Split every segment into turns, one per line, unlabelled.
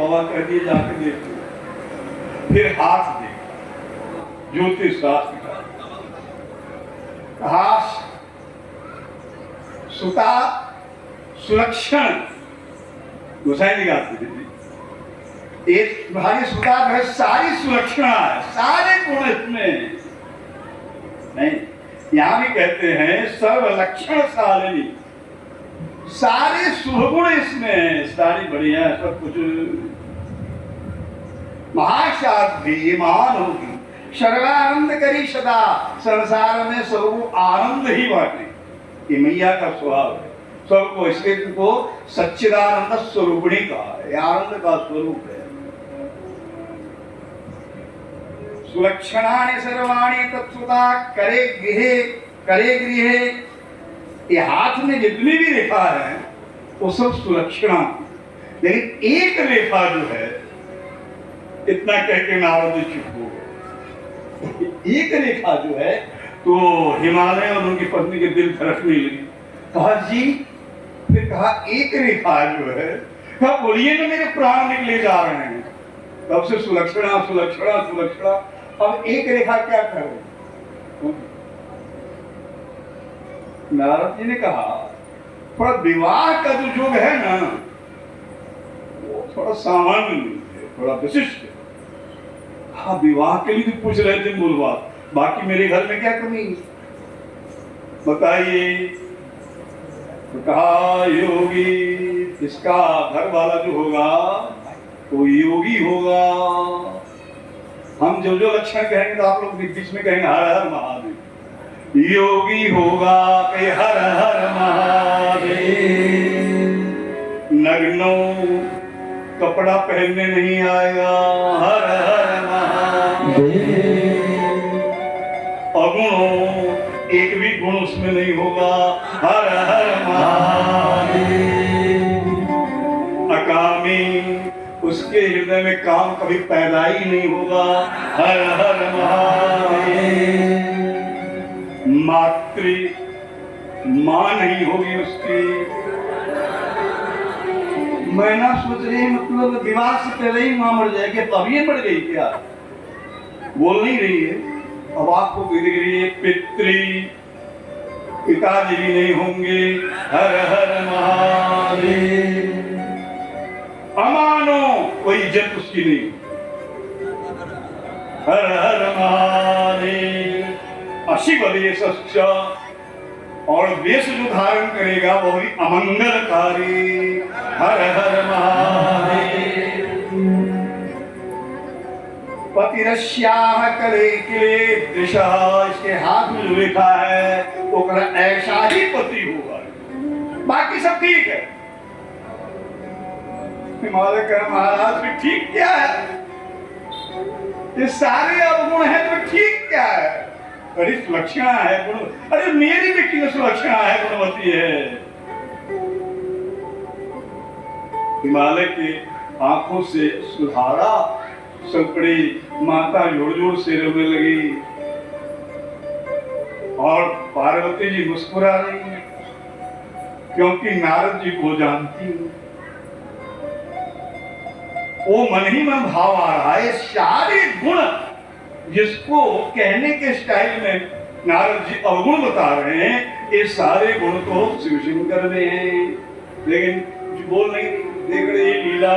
बाबा कह दिए जाके देखो। फिर हाथ देखा, ज्योतिष शास्त्र का कहा सुता सुलक्षण गोसाई जी गाते थे। एक भारी सुता है, सारी सुलक्षणा है, सारे गुण इसमें नहीं। यहां भी कहते हैं सर्व लक्षण शालिनी, सारे शुभ गुण इसमें है, सारी बढ़िया सब कुछ। महाशादी महान होगी, सर्वानंद करी सदा, संसार में सबको आनंद ही बांटे, ये मैया का स्वभाव है। सबको इसके को सच्चिदानंद स्वरूपिणी कहा है, आनंद का स्वरूप है। सुलक्षणानि सर्वाणि तत्सुता करे गृहे, ये हाथ में जितनी भी रेखा है वो सब सुलक्षणा, लेकिन एक रेखा जो है, इतना कह के नारद चुप हो गए। एक रेखा जो है तो हिमालय और उनकी पत्नी के दिल धड़कने लगी। कहा जी, फिर कहा एक रेखा जो है, कहा बोलिए ना, मेरे प्राण निकले जा रहे हैं। तब से सुलक्षणा सुलक्षणा सुलक्षणा, अब एक रेखा क्या करो? नारद जी ने कहा थोड़ा विवाह का जो योग है ना, वो थोड़ा सामान्य नहीं है, थोड़ा विशिष्ट है। हाँ, विवाह के लिए तो पूछ रहे थे मूल बात, बाकी मेरे घर में क्या कमी बताइए? तो कहा योगी, इसका घर वाला जो होगा वो योगी होगा। हम जो जो लक्षण कहेंगे तो आप लोग बीच में कहेंगे हर हर महादेव। योगी होगा कि हर हर महादेव, नग्नो कपड़ा पहनने नहीं आएगा, हर हर महादेव। अगुणों, एक भी गुण उसमें नहीं होगा, हर हर महादेव। अकामी, उसके हृदय में काम कभी पैदा ही नहीं होगा, हर हर महादेव। मातृ, मां नहीं होगी उसकी। मैं ना सोच रही, मतलब विवाह से पहले ही मां मर जाएगी, तब ये मर गई क्या? बोल नहीं रही है। अब आपको गिर रही है पितृ, पिताजी भी नहीं होंगे, हर हर महादेव। अमानो, कोई इज्जत उसकी नहीं, हर हर महादेव। अशिव वेश, और वेश जो धारण करेगा वो भी अमंगलकारी, हर हर महादेव। पतिरश्याम करे किले दिशा, इसके हाथ में जो लिखा है वो ऐसा ही पति होगा, बाकी सब ठीक है। हिमालय कर महाराज भी ठीक क्या है? ये सारे अवगुण है तो ठीक क्या है? बड़ी सुलक्षणा है गुण, अरे मेरी भी की सुलक्षणा है, गुणवती है। हिमालय की आंखों से सुधारा संकड़ी, माता जोड़ जोड़ से रोने लगी और पार्वती जी मुस्कुरा रही है, क्योंकि नारद जी को जानती है। वो मन ही मन भाव आ रहा है, सारे गुण जिसको कहने के स्टाइल में नारद जी अवगुण बता रहे हैं, ये सारे गुण तो शिव शंकर में हैं, लेकिन बोल नहीं देख रहे। लीला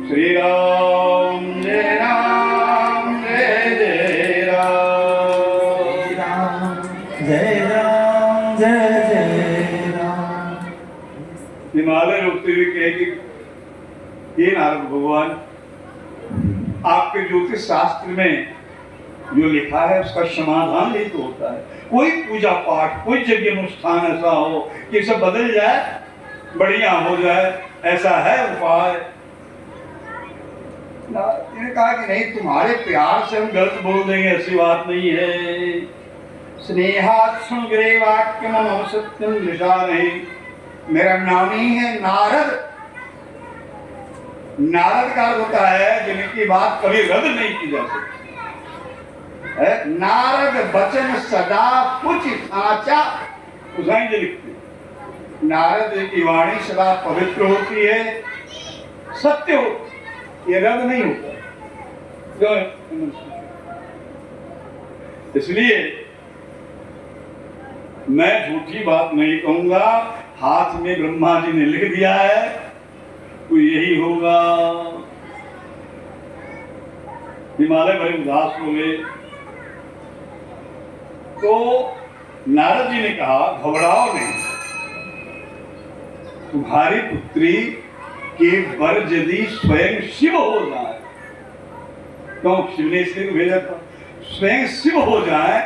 श्री राम जय राम जय जय राम, जय राम जय जय राम। हिमालय रोकते हुए कहेगी, ये नारद भगवान, आपके ज्योतिष शास्त्र में जो लिखा है उसका समाधान नहीं तो होता है। कोई पूजा पाठ, कोई यज्ञ अनुष्ठान ऐसा हो कि सब बदल जाए, बढ़िया हो जाए, ऐसा है उपाय? ने कहा कि नहीं, तुम्हारे प्यार से हम गलत बोल देंगे, ऐसी बात नहीं है। स्नेहाक्षण ग्रे वाक्य मम सत्यम निशा नहीं, मेरा नाम ही है नारद। नारद का अर्थ होता है जिनकी बात कभी रद्द नहीं की जा सकती। नारद वचन सदा कुछ साचा, उसाई जी लिखते, नारद की वाणी सदा पवित्र होती है, सत्य हो, ये रद्द नहीं होता। क्यों? इसलिए मैं झूठी बात नहीं कहूंगा। हाथ में ब्रह्मा जी ने लिख दिया है तो यही होगा। हिमालय बड़े उदास हो गए तो नारद जी ने कहा घबराओ नहीं, तुम्हारी पुत्री के वर यदि स्वयं शिव हो जाए, क्यों शिव ने इसलिए भेजा था, स्वयं शिव हो जाए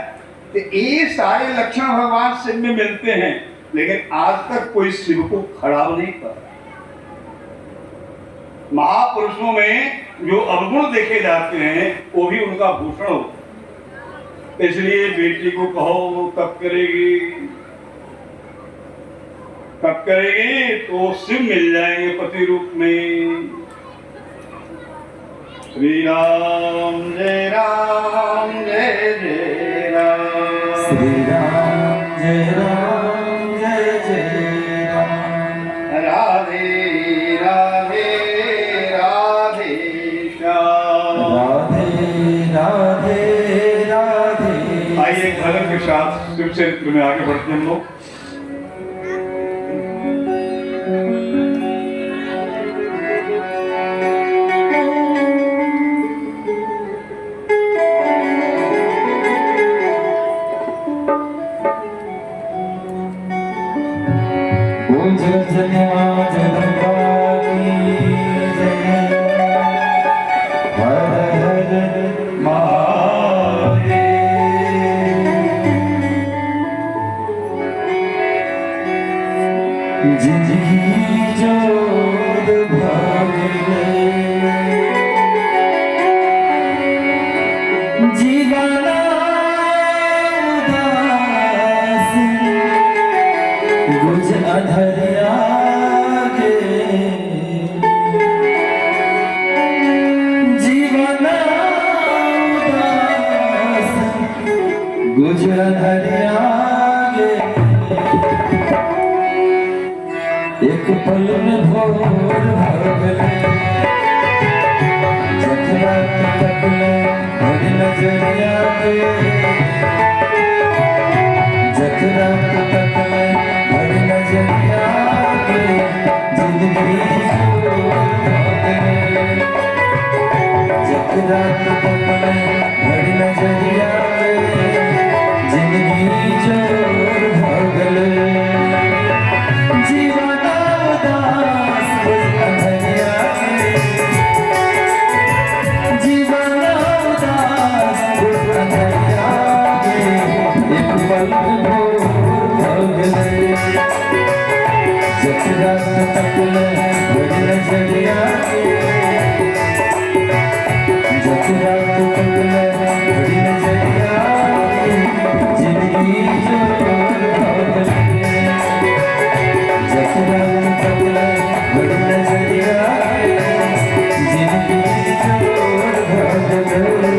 तो ये सारे लक्षण भगवान शिव में मिलते हैं, लेकिन आज तक कोई शिव को खड़ा नहीं कर। महापुरुषों में जो अवगुण देखे जाते हैं वो भी उनका भूषण हो। इसलिए बेटी को कहो तब करेगी, तब करेगी तो शिव मिल जाएंगे पति रूप में। श्री राम जय राम जय जय राम,
श्री राम जय राम जय जय राम,
राधे राधे राधे श्याम,
राधे राधे राधे।
आइए भजन के साथ शिव चरित्र में आगे बढ़ते हम लोग।
एक पल में भोर भगले जखरा तकले भरी नजरिया के, जखरा तकले भरी नजरिया के, जिंदगी जखरा तकले भरी नजरिया के, जिंदगी जोर भगले जीवना उदास अंधरिया के, जीवना उदास अंधरिया के, एक पल भोर भगले जखरा तकले भरी नजरिया के, जखरा तकले भरी नजरिया के, जिंदगी जोर भगले जखरा तकले भरी नजरिया के, जिंदगी जोर भगले।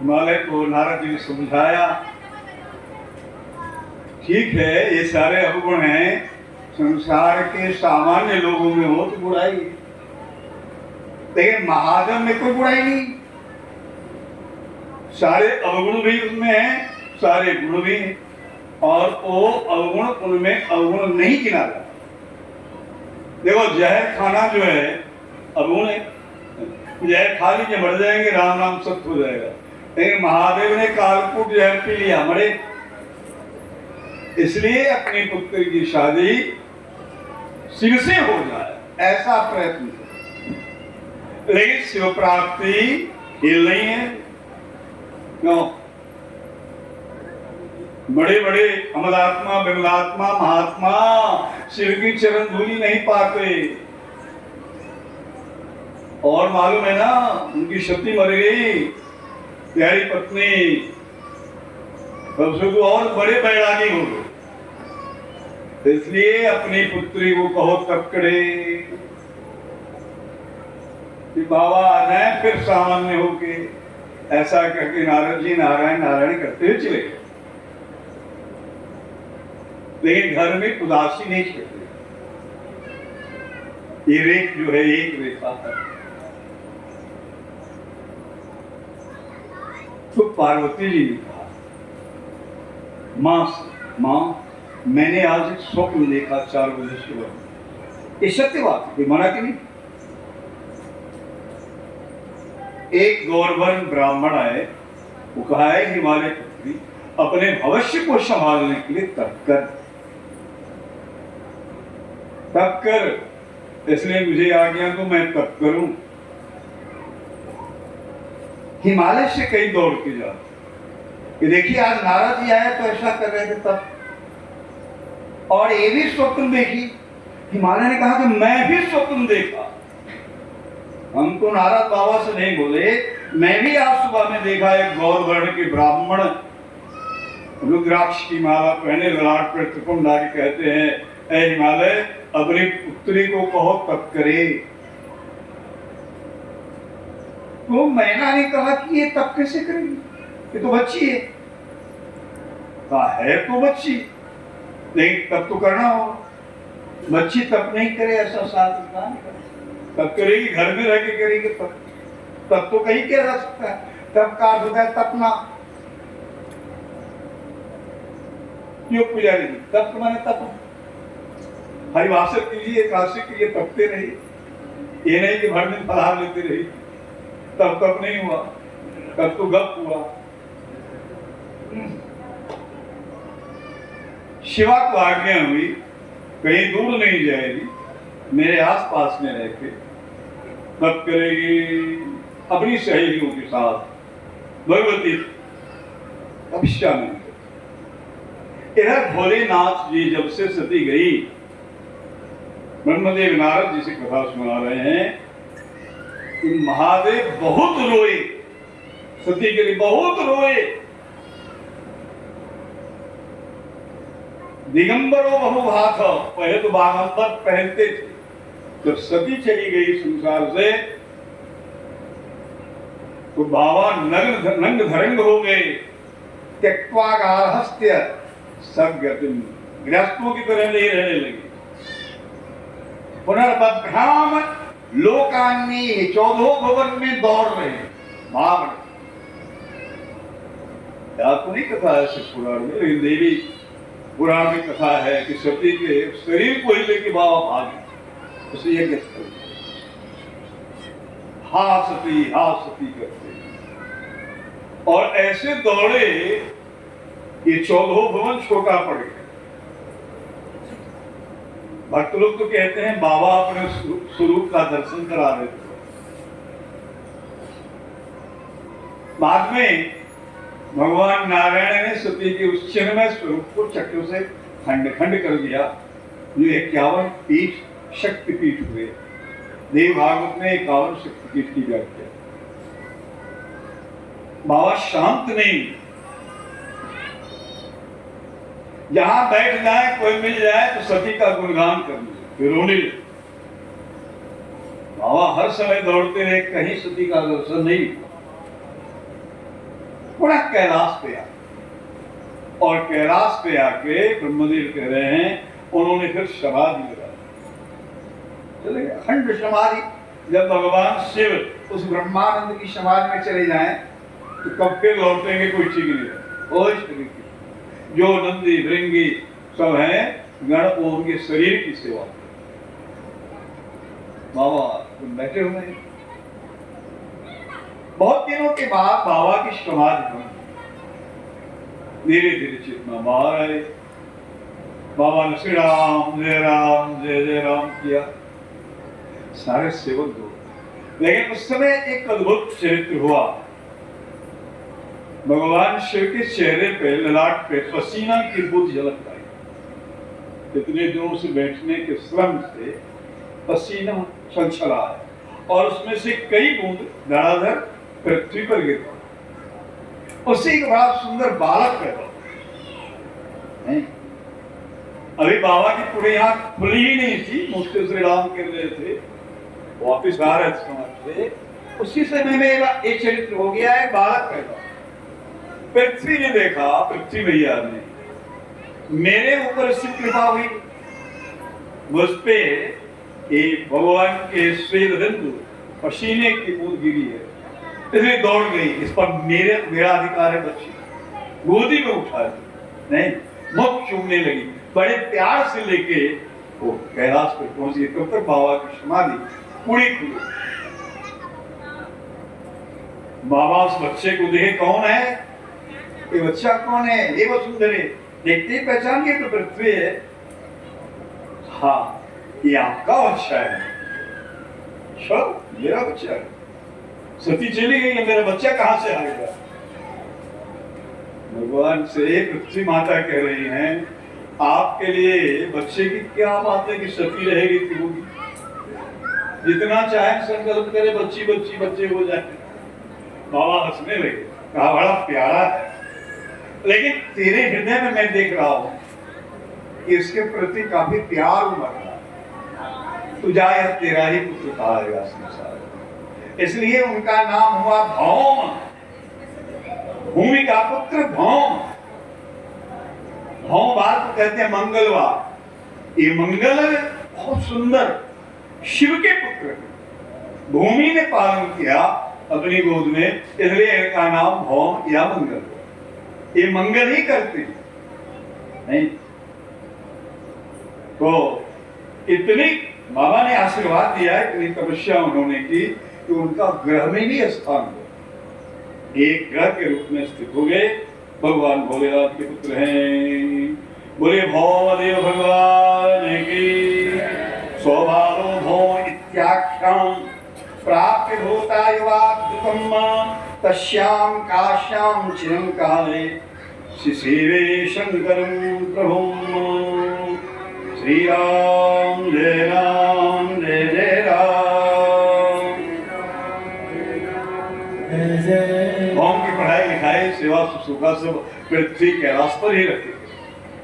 हिमालय को नारद जी ने समझाया, ठीक है ये सारे अवगुण हैं, संसार के सामान्य लोगों में हो तो बुराई, लेकिन महादेव में कोई बुराई नहीं। सारे अवगुण भी उसमें हैं, सारे गुण भी हैं, और वो अवगुण उनमें अवगुण नहीं गिना जाता। देखो जहर खाना जो है अवगुण है, जहर खा लीजिए मर जाएंगे, राम नाम सत्य हो जाएगा। लेकिन महादेव ने कालकूट जहर पी लिया, मरे। इसलिए अपनी पुत्र की शादी शिव से हो जाए, ऐसा प्रयत्न करो। लेकिन शिव प्राप्ति खेल नहीं है। क्यों? बड़े बड़े अमलात्मा, विमलात्मा, महात्मा शिव की चरण धूलि नहीं पाते। और मालूम है ना, उनकी सती मर गई, प्यारी पत्नी, तब से तो और बड़े बैरागी हो गए। इसलिए अपनी पुत्री को कहो तक्कड़े कि बाबा आ जाए फिर सामान्य होके, ऐसा करके नारद जी नारायण नारायण करते हुए चले गए। लेकिन घर में उदासी नहीं छेड़ते। ये रेख जो है एक रेखा है। तो पार्वती जी ने कहा, माँ मैंने आज एक स्वप्न देखा 4 बजे सुबह। ये सत्य बात है, मना कि नहीं। एक गौरवर्ण ब्राह्मण आए, वो कहा है हिमालय पुत्री अपने भविष्य को संभालने के लिए तप कर, इसलिए मुझे आज्ञा तो मैं तप करूं। हिमालय से कहीं दौड़ के जाओ कि देखिए आज नारद जी आए तो ऐसा कर रहे थे तब, और ये भी स्वप्न देखी। हिमालय ने कहा कि मैं भी स्वप्न देखा। हमको नारद बाबा से नहीं बोले, मैं भी आज सुबह में देखा एक गौरवर्ण के ब्राह्मण रुद्राक्ष की माला पहने ललाट पर त्रिपुंड डाल के कहते हैं, ऐ हिमालय अपनी पुत्री को कहो तप करे। तो मैना ने कहा कि ये तप कैसे करेगी, ये तो बच्ची है। कहा है तो बच्ची, लेकिन तप तो करना होगा। बच्ची तप नहीं करे ऐसा शास्त्र नहीं करे। तब करेगी, घर में रह के करेगी तब तो कहीं क्या रह सकता है। तब का अर्थ होता है तपना। क्यों पुजारी जी? तप माने तप, हरिवासक कीजिए, एकादशी कीजिए, तपते रहिए। ये नहीं कि भर दिन फलाहार लेते रहिए, तब नहीं हुआ, तब तो गप हुआ। शिवा को आज्ञा हुई कहीं दूर नहीं जाएगी, मेरे आसपास में रह के तप करेगी अपनी सहेलियों के साथ। भगवती तपस्या में। इधर भोलेनाथ जी जब से सती गई, ब्रह्मदेव नारद जी से कथा सुना रहे हैं कि महादेव बहुत रोए, सती के लिए बहुत रोए। दिगंबरो बहुभाथ, पहले तो बागंबर पहनते थे। जब सती चली गई संसार से तो बाबा नंग धरंग हो गए। त्यक्त्वा गार्हस्थ्य सद्गतिम, गृहस्थों की तरह नहीं रहने लगे। पुनर्बभ्राम लोकान्य, 14 भवन में दौड़ रहे, भाग रहे। आपको नहीं कथा है शिव पुराण में, लेकिन देवी पुराण में कथा है कि सती के शरीर को ही लेके बाबा भागे उसे यज्ञ स्थल। हा सती करते, और ऐसे दौड़े ये 14 भवन छोटा पड़ गया। भक्त लोग तो कहते हैं बाबा अपने स्वरूप का दर्शन करा रहे थे। बाद में भगवान नारायण ने सती के उस चिन्मय स्वरूप को चक्रों से खंड खंड कर दिया। ये 51 पीठ शक्ति पीठ हुए। देव भागवत में 51 शक्ति पीठ की व्याख्या। बाबा शांत नहीं, जहां बैठ जाए कोई मिल जाए तो सती का गुणगान करने फिर रोने। बाबा हर समय दौड़ते रहे, कहीं सती का दर्शन नहीं। बड़ा कैलाश पे आ, और कैलाश पे आके ब्रह्मदेव कह रहे हैं, उन्होंने फिर समाधि लगा चले गए, अखंड समाधि। जब भगवान शिव उस ब्रह्मानंद की समाधि में चले जाएं तो कब फिर लौटेंगे कोई ठीक नहीं। जो नंदी भृंगी सब हैं गण, वो उनके शरीर की सेवा। बाबा तुम बैठे हुए हैं। बहुत दिनों के बाद बाबा की समाधि हुई। धीरे धीरे चेतना बाहर आए, बाबा ने श्री राम जय जय राम किया, सारे सेवक दो। लेकिन उस समय एक अद्भुत चरित्र हुआ। भगवान शिव के चेहरे पे, ललाट पे पसीना की बूंद झलक आई। इतने दिनों से बैठने के श्रम से पसीना छलछला है और उसमें से कई बूंद धड़ाधड़ पृथ्वी पर गिर पड़ा। उससे एक बड़ा सुंदर बालक पैदा नहीं। अभी बाबा की पूरी आंख खुली ही नहीं थी, मुझसे श्री राम कह रहे थे, वापिस आ रहे थे। उसी समय में एक चरित्र हो गया है, बालक पैदा। पृथ्वी ने देखा, पृथ्वी भैया ने, मेरे ऊपर से कृपा हुई, मुझ पे भगवान के श्वेत बिंदु पसीने की बूंद गिरी है, इसलिए दौड़ गई। इस पर मेरा अधिकार है। बच्ची गोदी में उठा दी, नहीं मुख चूमने लगी, बड़े प्यार से लेके वो कैलाश पर पहुंच गई। तब तक बाबा की समाधि पूरी खुली। बाबा उस बच्चे को देखे, कौन है ये बच्चा, कौन है ये? वसुंधरे देखते ही पहचान गए तो पृथ्वी है। हाँ, ये आपका बच्चा है। अच्छा, मेरा बच्चा है। सती चली गई है, मेरा बच्चा कहां से आ गया? भगवान से पृथ्वी माता कह रही हैं, आपके लिए बच्चे की क्या बात है कि सती रहेगी कि होगी? जितना चाहे संकल्प करे बच्ची बच्ची बच्चे हो जाए। बाबा हंसने लगे, कहा बड़ा प्यारा है, लेकिन तेरे हृदय में मैं देख रहा हूं कि इसके प्रति काफी प्यार उमड़ रहा है। तू जाए, तेरा ही पुत्र कहा संसार। इसलिए उनका नाम हुआ भौम, भूमि का पुत्र भौम। भौमवार को कहते हैं मंगलवार। ये मंगल बहुत सुंदर शिव के पुत्र, भूमि ने पालन किया अपनी गोद में, इसलिए इनका नाम भौम या मंगल। ये मंगल ही करते नहीं। तो इतनी बाबा ने आशीर्वाद दिया है, इतनी तपस्या उन्होंने की कि उनका ग्रह में भी स्थान हुआ। एक ग्रह के रूप में स्थित हो गए। भगवान भोलेनाथ के पुत्र हैं। बोले भौमदेव भगवान की। स्वभावो भौम इत्याख्याम प्राप्य भूता युवाद्भुतम तस्याम काश्याम चिरंकाले शिशिवे शंकरं प्रभुं। श्री राम जय राम। ओम की पढ़ाई लिखाई सेवा सुखा सब पृथ्वी कैलाश पर ही रखे।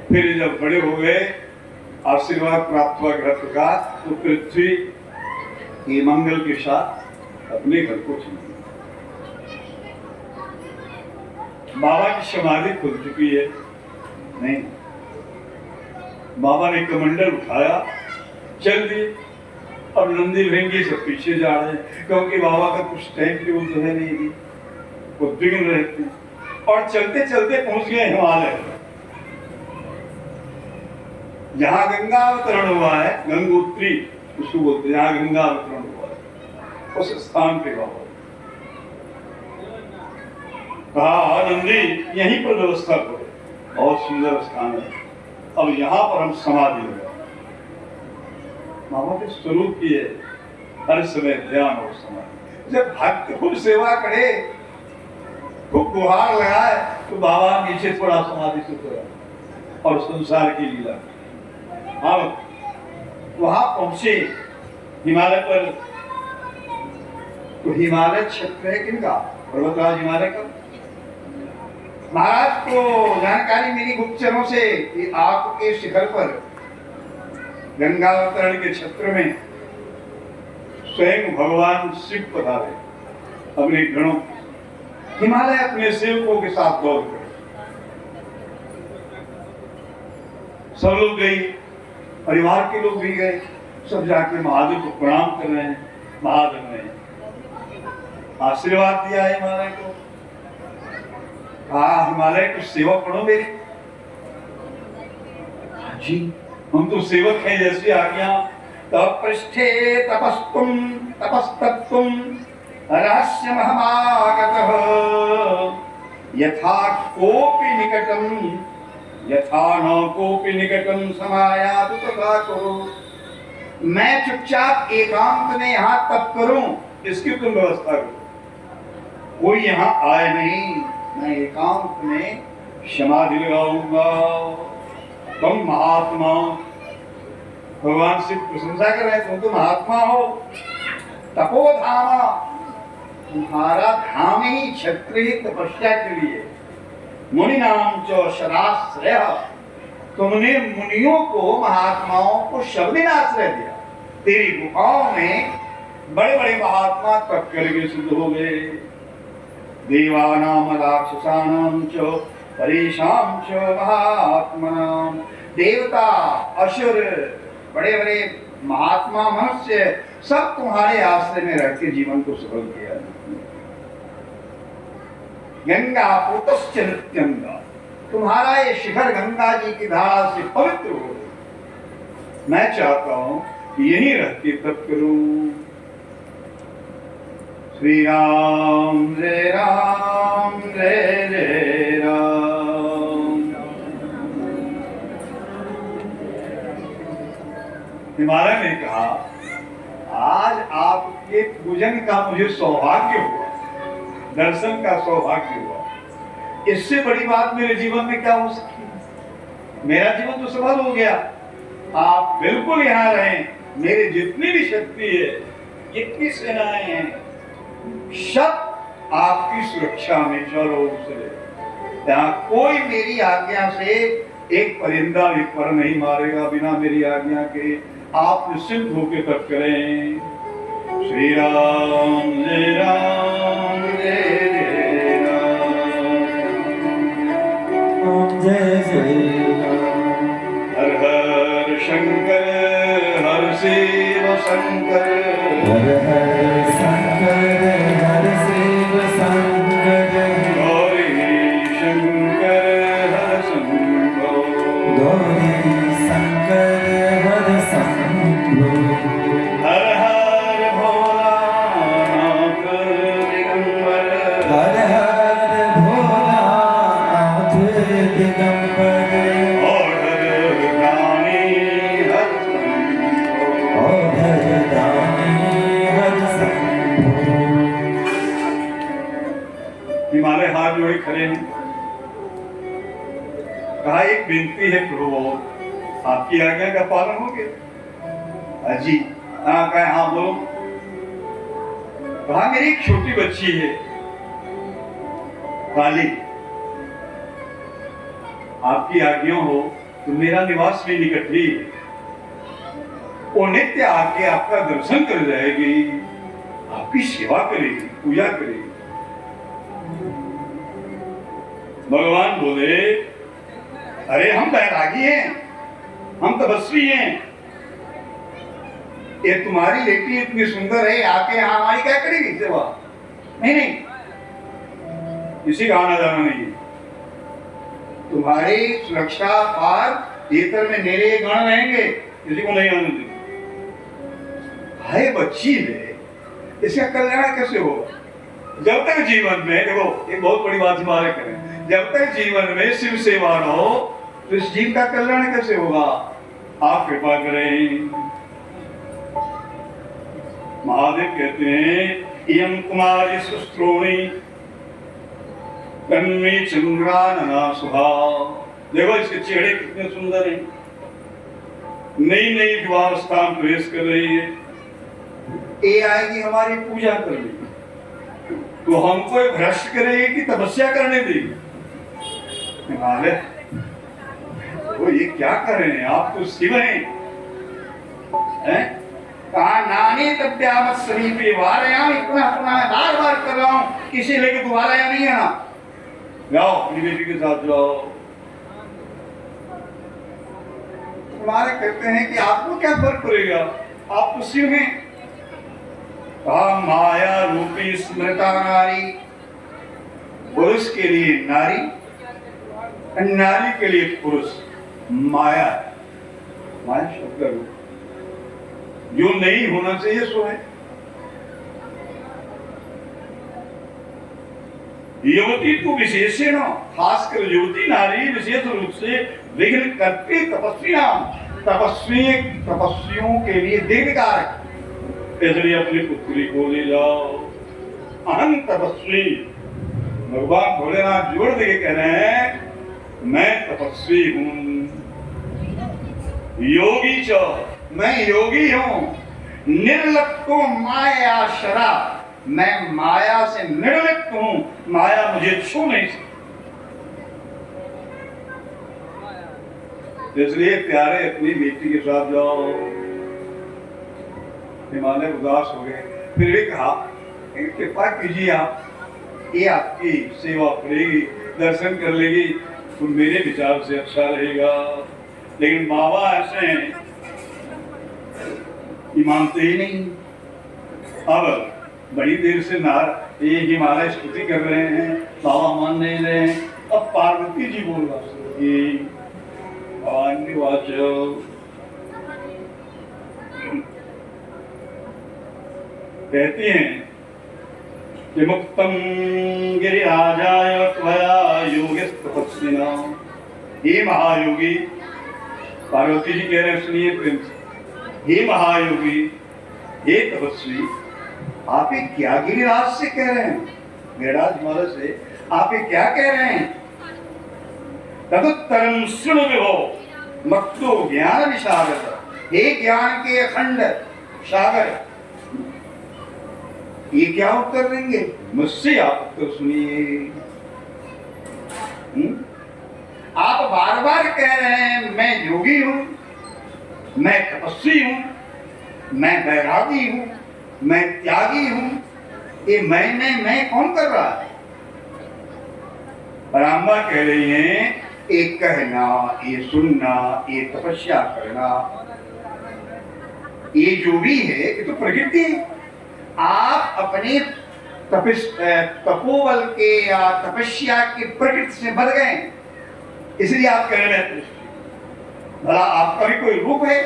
फिर जब बड़े हो गए, आशीर्वाद प्राप्त हुआ ग्रह का, तो पृथ्वी ये मंगल के साथ अपने घर को चली। बाबा की समाधि खुल चुकी है नहीं। बाबा ने कमंडल उठाया, चल दिए। अब नंदी भृंगी सब पीछे जा रहे हैं, क्योंकि बाबा का कुछ टाइम की वो जो है नहीं थी, वो विघ्न रहते। और चलते चलते पहुंच गए हिमालय, जहां गंगा अवतरण हुआ है। गंगोत्री उसको बोलते, जहां गंगा अवतरण हुआ है, उस स्थान पे बाबा कहा, नंदी यहीं पर व्यवस्था करो, बहुत सुंदर स्थान है, अब यहाँ पर हम समाधि हो। बाबा के स्वरूप की है हर समय ध्यान और समाधि। जब भक्त खूब सेवा करे, खूब गुहार लगाए, तो बाबा नीचे थोड़ा समाधि से करा और संसार की लीला। अब वहां पहुंचे हिमालय पर, तो हिमालय क्षेत्र है किनका? पर्वतराज हिमालय का। महाराज को जानकारी मिली गुप्तचरों से कि आपके शिखर पर गंगावतरण के क्षेत्र में स्वयं भगवान शिव पधारे अपने गणों। हिमालय अपने सेवकों के साथ दौड़ गए। सब लोग गए, परिवार के लोग भी गए, सब जाके महादेव को प्रणाम कर रहे हैं। महादेव ने आशीर्वाद दिया हिमालय को, कहा हिमालय कुछ सेवा पढ़ो मेरी। जी हम तो सेवक हैं, जैसी आज्ञा। तब पृष्ठे तपस्तुम तपस्तत्तुम रहस्यमहमागतः यथा कोपि निकटम यथा न कोपि निकटम समायातु तथा करो। मैं चुपचाप एकांत में यहाँ तप करूं, इसकी तुम व्यवस्था करो। कोई यहाँ आए नहीं, मैं एकांत में समाधि लगाऊंगा। तुम महात्मा, भगवान से प्रशंसा कर रहे हैं, तुम तो महात्मा हो। तपोधामा, तुम्हारा धाम ही क्षत्र ही तपस्या के लिए। मुनि नाम च शराश्रय, तुमने मुनियों को, महात्माओं को शब्द आश्रय दिया। तेरी गुफाओं में बड़े बड़े महात्मा तप करके सिद्ध हो गए। देवानाम राक्षसानाम च परेशाम च महात्मनाम, देवता असुर बड़े बड़े महात्मा मनुष्य सब तुम्हारे आश्रय में रह के जीवन को सफल किया। गंगा पुतश्च नित्यंगा, तुम्हारा ये शिखर गंगा जी की धारा से पवित्र हो। मैं चाहता हूं यहीं रह के तप करूं। श्री राम जय राम जय जय राम। हिमालय ने कहा, आज आपके पूजन का मुझे सौभाग्य हुआ, दर्शन का सौभाग्य हुआ। इससे बड़ी बात मेरे जीवन में क्या हो सकती है? मेरा जीवन तो सफल हो गया। आप बिल्कुल यहाँ रहें, मेरी जितनी भी शक्ति है, जितनी सेनाएं हैं, सब आपकी सुरक्षा में चारों ओर से। यहाँ कोई मेरी आज्ञा से एक परिंदा भी पर नहीं मारेगा बिना मेरी आज्ञा के। आप निश्चिंत होकर तप करें। श्री राम जय राम जय जय राम
जय जय राम।
हर हर शंकर हर शिव शंकर,
हर हर शंकर हर शिव शंकर,
गौरी शंकर हर शंभो,
गौरी शंकर हर शंभो।
हर हर भोलानाथ दिगंबर,
हर हर भोलानाथ दिगंबर,
और दानी हर शंभो,
और दानी हर शंभो।
हिमालय हाथ जोड़े खड़े हैं। कहा, एक विनती है प्रभु, आपकी आज्ञा का पालन हो गया। जी हाँ, कहा हाँ बोलो। कहा, मेरी एक छोटी बच्ची है काली, आपकी आज्ञा हो तो मेरा निवास भी निकट ही है। वो नित्य आके आपका दर्शन कर जाएगी, आपकी सेवा करेगी, पूजा करेगी। भगवान बोले, अरे हम बैरागी हैं, हम तपस्वी हैं, ये तुम्हारी बेटी इतनी सुंदर है, आके यहाँ हमारी क्या करेगी सेवा? नहीं नहीं, किसी का आना जाना नहीं। तुम्हारी सुरक्षा पार भीतर में मेरे गण रहेंगे, किसी को नहीं आने देंगे। हाय बच्ची है, इसका कल्याण कैसे होगा? जब तक जीवन में, देखो एक बहुत बड़ी बात हिमालय करें, जब तक जीवन में शिव सेवा न हो तो इस जीव का कल्याण कैसे होगा? आप कृपा करें। महादेव कहते हैं, इयं कुमारी सुस्त्रोणी तन्मे चंद्रानना सुहा। देखो इसके चेहरे कितने सुंदर हैं, नई नई विवाहावस्था में प्रवेश कर रही है। ये आएगी हमारी पूजा करने, तो हमको भ्रष्ट करेगी कि तपस्या करने देगी? हिमालय, वो ये क्या कर रहे हैं? आप तो शिव हैं, कहा नानी तब्यामत समीपे वारयाम, इतना बार बार कर रहा हूं, किसी लेके दोबारा या नहीं आना। जाओ अपनी बेटी के साथ जाओ। तुम्हारे कहते हैं कि आपको क्या फर्क पड़ेगा, आप तो शिव हैं। कहा, माया रूपी स्मृता नारी, पुरुष के लिए नारी, नारी के लिए पुरुष। माया, माया शब्द रूप, जो नहीं होना चाहिए सो है। युवती तो विशेषण, खासकर युवती नारी विशेष रूप से विघ्न करते तपस्वियों के लिए दीर्घकारक। इसलिए अपनी पुत्री को ले जाओ। अहं तपस्वी, भगवान भोलेनाथ जोड़ देके कह रहे हैं मैं तपस्वी हूं। योगी च, मैं योगी हूं। निर्लिप्तो माया शरा, मैं माया से निर्लिप्त हूं, माया मुझे छू नहीं सकती। इसलिए प्यारे अपनी बेटी के साथ जाओ। हिमालय उदास हो गए, फिर भी कहा कृपा कीजिए आप, ये आपकी सेवा करेगी, दर्शन कर लेगी तो मेरे विचार से अच्छा रहेगा। लेकिन बाबा ऐसे हैं कि मानते ही नहीं। अब बड़ी देर से ये हिमालय स्तुति कर रहे हैं, बाबा मान नहीं रहे हैं। अब पार्वती जी बोल रहा कहती हैं कि मुक्तम गिरिराजाय त्वया योगिस्तपस्विना। हे महायोगी, पार्वती जी कह रहे हैं, सुनिए प्रेम से, हे महायोगी, हे तपस्वी, आप ये क्या गिरिराज से कह रहे हैं? गिरिराज हिमालय से आप ये क्या कह रहे हैं? तदुत्तरम शृणु विभो मत्तो ज्ञान विशारद। हे ज्ञान के अखंड सागर, ये क्या उत्तर देंगे? मुझसे आप उत्तर सुनिए। आप बार बार कह रहे हैं मैं योगी हूं, मैं तपस्वी हूं, मैं बैरागी हूं, मैं त्यागी हूं। ये मैं कौन कर रहा है? ब्रह्मा कह रही हैं ये कहना, ये सुनना, ये तपस्या करना, ये जो भी है ये तो प्रकृति है। आप अपने तपोबल के या तपस्या के प्रकृति से बच गए, इसलिए आप कह रहे हैं भला आपका भी कोई रूप है?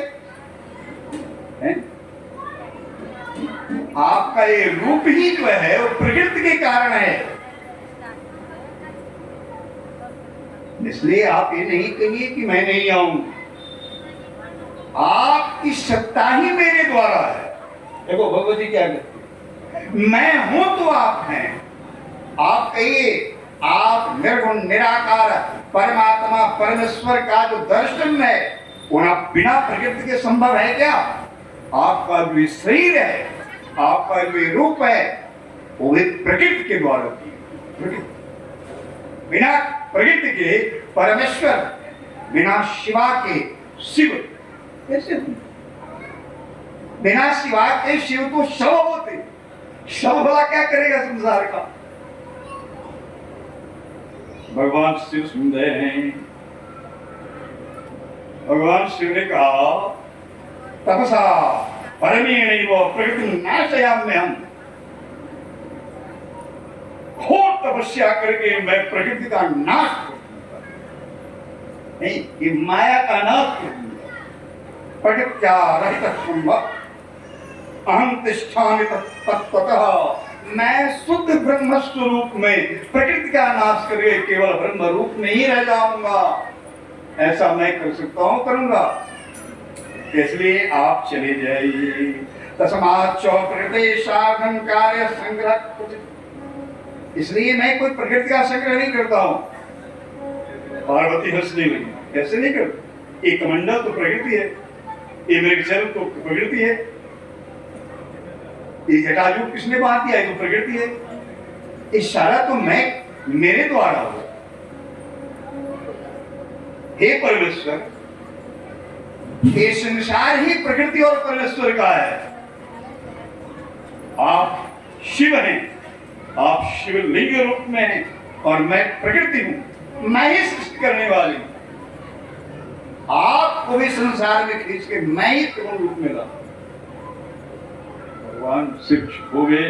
आपका ये रूप ही जो है वो प्रकृति के कारण है। इसलिए आप ये नहीं कहिए कि मैं नहीं आऊं, आपकी सत्ता ही मेरे द्वारा है। देखो भगवती क्या कहती है, मैं हूं तो आप हैं। आप कहिए आप निर्गुण निराकार परमात्मा परमेश्वर का जो दर्शन है वो बिना प्रकृति के संभव है क्या? आपका जो शरीर है, आपका जो रूप है वो भी प्रकृति के द्वारा प्रकृति। बिना प्रकृति के परमेश्वर, बिना शिवा के शिव कैसे? बिना शिवा के शिव तो शव होते। शव भला क्या करेगा संसार का? भगवान शिव सुंदर हैं। भगवान शिव ने कहा तपसा परमेण प्रकृति नाशयाम्य हम। घोर तपस्या करके मैं प्रकृति का नाश करूंगा। नहीं, ये माया का नाश करूंगा। प्रकृत्या रहित संभव अहं तिष्ठामि तत्त्वतः। मैं शुद्ध ब्रह्म स्वरूप में प्रकृति का नाश करके केवल ब्रह्म रूप में ही रह जाऊंगा। ऐसा मैं कर सकता हूं, करूंगा। इसलिए आप चले जाइए। तस्मात् च प्रकृते साधन कार्य संग्रह। इसलिए मैं कोई प्रकृति का संग्रह नहीं करता हूं। पार्वती हंसने लगी, कैसे नहीं करती? ये कमंडल तो प्रकृति है, ये मेरे चल तो प्रकृति है, ये जटाजू किसने बांध दिया? ये तो प्रकृति है। ये सारा तो मैं मेरे द्वारा हो। हे परमेश्वर, ये संसार ही प्रकृति और परमेश्वर का है। आप शिव हैं, आप शिवलिंग रूप में हैं और मैं प्रकृति हूं। मैं ही सृष्टि करने वाली हूं। आपको भी संसार में खींच के मैं ही त्रिगुण रूप में ला। भगवान शिव हो गए।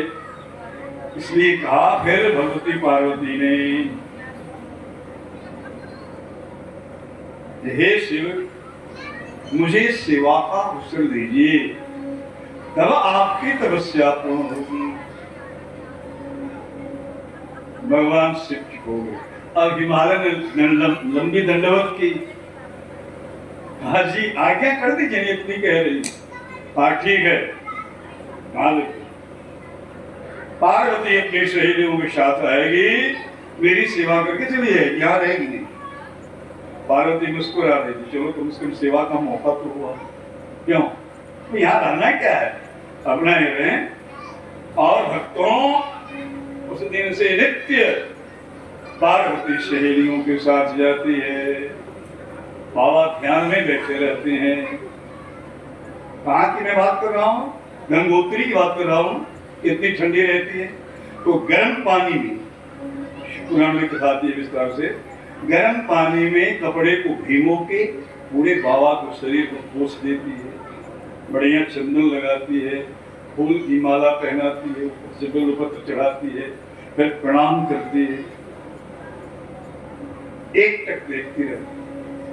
इसलिए कहा फिर भगवती पार्वती ने, हे शिव, मुझे सेवा का अवसर दीजिए, तब आपकी तपस्या पूर्ण होगी। भगवान शिव की हो गए। अब हिमालय ने लंबी दंडवत की। हाँ जी, आज्ञा कर दीजिए, इतनी कह रही। हाँ ठीक है, मालिक। पार्वती अपनी सहेलियों के साथ आएगी, मेरी सेवा करके चली जाएगी, यहाँ रहेगी नहीं। पार्वती मुस्कुरा देगी, चलो कम से कम सेवा का मौका तो हुआ। क्यों? तो यहाँ रहना क्या है, अपना ही रहें। और भक्तों, उस दिन से नित्य पार्वती सहेलियों के साथ जाती है, बाबा ध्यान में बैठे रहते हैं। कहाँ की मैं बात कर रहा हूँ? गंगोत्री की बात कर रहा हूँ। इतनी ठंडी रहती है तो गर्म पानी में, पुराण में बताती है विस्तार से, गर्म पानी में कपड़े को भिगो के पूरे बाबा को, शरीर को पोंछ देती है, बढ़िया चंदन लगाती है, फूल की माला पहनाती है, ऊपर से बेलपत्र चढ़ाती है, फिर प्रणाम करती है। एक टक देखती रहती है,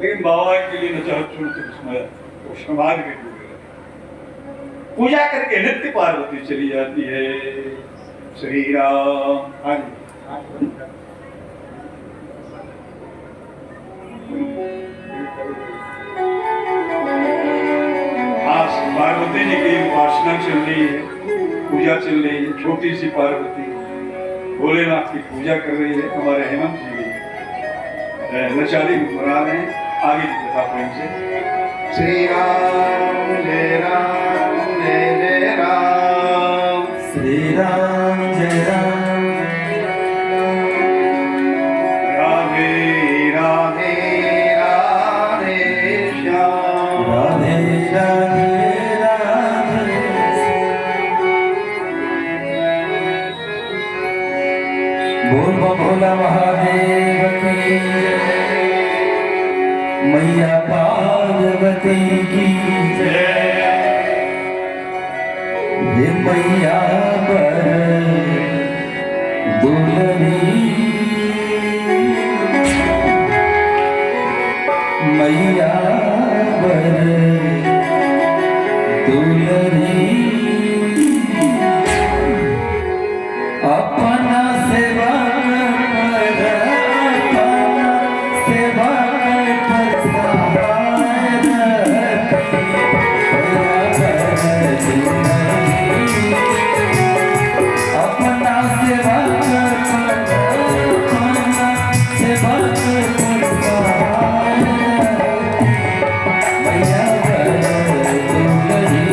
लेकिन बाबा के लिए न चाह छोड़ते वो समाज के लिए पूजा करके नित्य पार्वती चली जाती है। श्री राम। हाँ जी, आज पार्वती जी की उपासना चल रही है, पूजा चल रही है। छोटी सी पार्वती भोलेनाथ की पूजा कर रही है। हमारे हेमंत जी नचारी बना रहे हैं। आगे की कथा प्रेम से। श्री राम जय राम जय जय राम,
श्री राम जय राम,
राधे राधे राधे श्याम,
राधे राधे राधे। बोल भोला महादेव की जय, मैया पार्वती की जय। हे मैया पर दुलरी, मैया पर दुलरी, अपना सेवा कर, अपना सेवा कर सहाय रखी, अपना सेवा कर, अपना सेवा कर सहाय रखी, मैया कर दुलरी।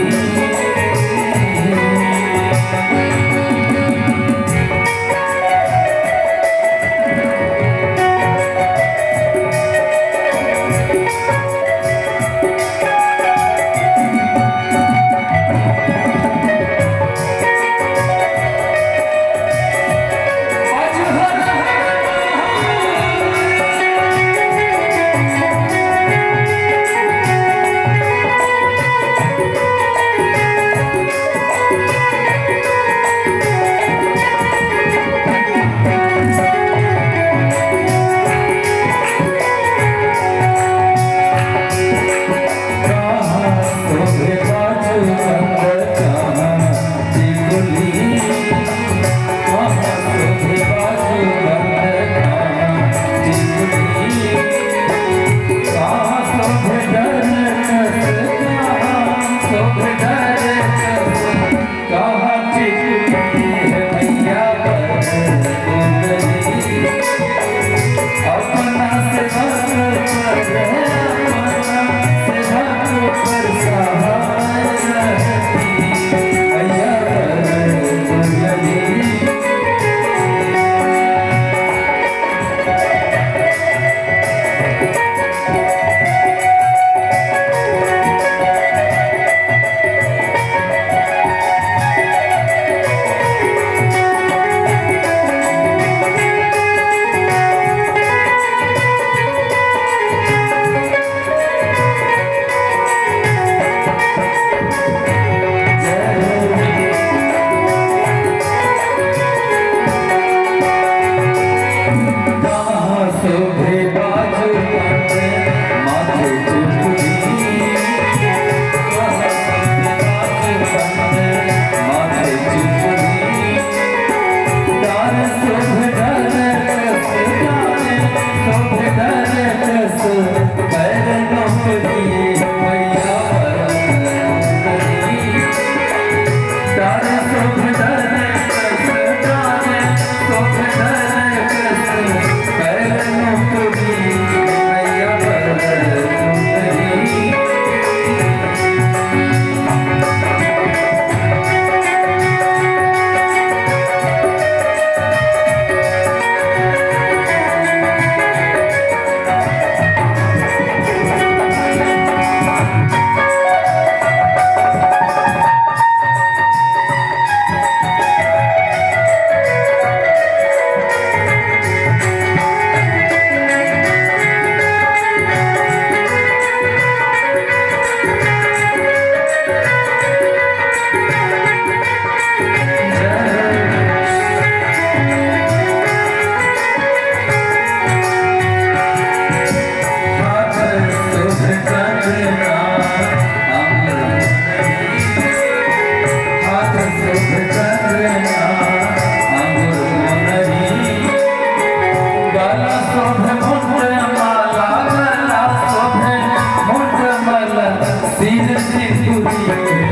तीर से पूरी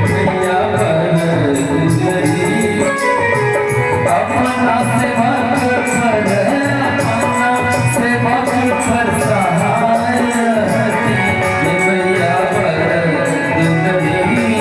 मैया पर नहीं अपना सेवा कर अपना सेवा कर सहाय ये मैया पर नहीं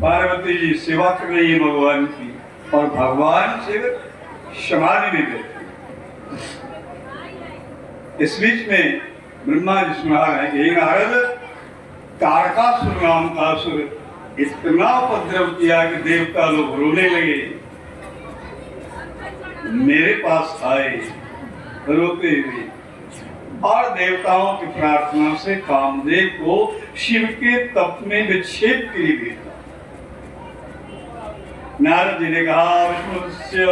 पार्वती जी सेवा कर रही है भगवान की और भगवान शिव समाधि में बैठे। इस बीच में ब्रह्मा जी सुना रहे हैं, नारद तारकासुर नाम का असुर इतना उपद्रव किया कि देवता लोग रोने लगे, मेरे पास आए रोते हुए और देवताओं की प्रार्थना से कामदेव को शिव के तप में विक्षेप के लिए भेजा। नारद जी ने कहा विष्णुस्य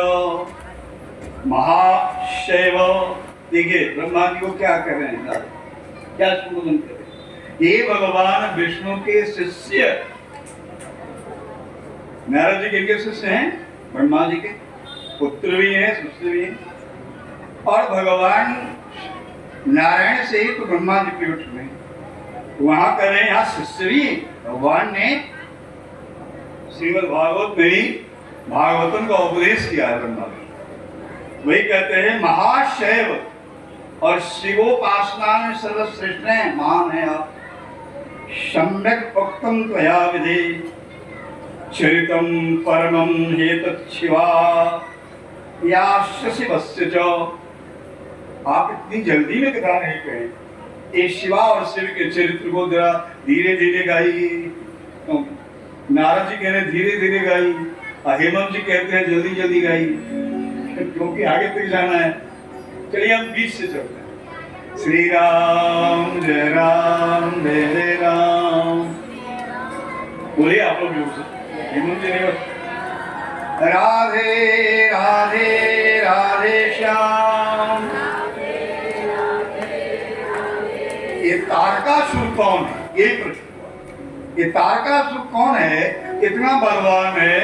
महाशैव, देखिए ब्रह्मा जी को क्या कर रहे हैं, क्या संबोधन कर रहे हैं, ये भगवान विष्णु के शिष्य। नारद जी किनके शिष्य हैं? ब्रह्मा जी के पुत्र भी हैं, शिष्य भी हैं। और भगवान नारायण से ही तो ब्रह्मा जी प्रकट हुए, वहां कर रहे हैं, यहाँ शिष्य भी। भगवान ने श्रीमद् भागवत में ही भागवतम का उपदेश किया है ब्रह्मा जी। वही कहते हैं महाशैव और शिवोपासना में सर्वश्रेष्ठ है, महान है आप। सम्यक भक्तम त्वया विधि चरितम परमम हेतत् शिवा या शिवस्य च। आप इतनी जल्दी में कथा नहीं कहें, ये शिवा और शिव के चरित्र को जरा धीरे धीरे गाइए। तो नारद जी कह रहे धीरे धीरे गाइए, हेमंत जी कहते हैं जल्दी जल्दी गाइए, क्योंकि आगे तक जाना है। चलिए हम बीच से चलते हैं। श्री राम जय जय राम बोलिए आप लोग जोर से। हेमंत जी ने राधे राधे राधे श्याम। ये तारकासुर कौन है? ये तारकासुर कौन है? इतना बलवान है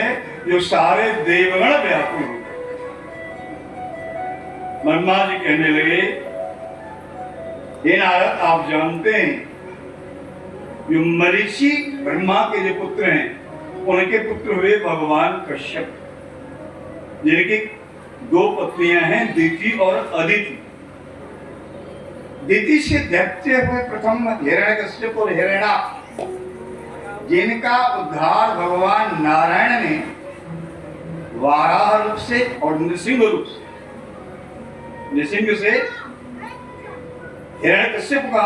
जो सारे देवगण व्याकुल हो। ब्रह्मा जी कहने लगे, हे नारद आप जानते हैं जो मरीचि ब्रह्मा के जो पुत्र हैं उनके पुत्र हुए भगवान कश्यप। जिनकी दो पत्नियां हैं, दिति और अदिति। दिति से दैत्य हुए प्रथम हिरण्यकश्यप और हिरण्या, जिनका उद्धार भगवान नारायण ने वाराह रूप से और नृसिंह रूप से, नृसिंह से हिरण्यकश्यप का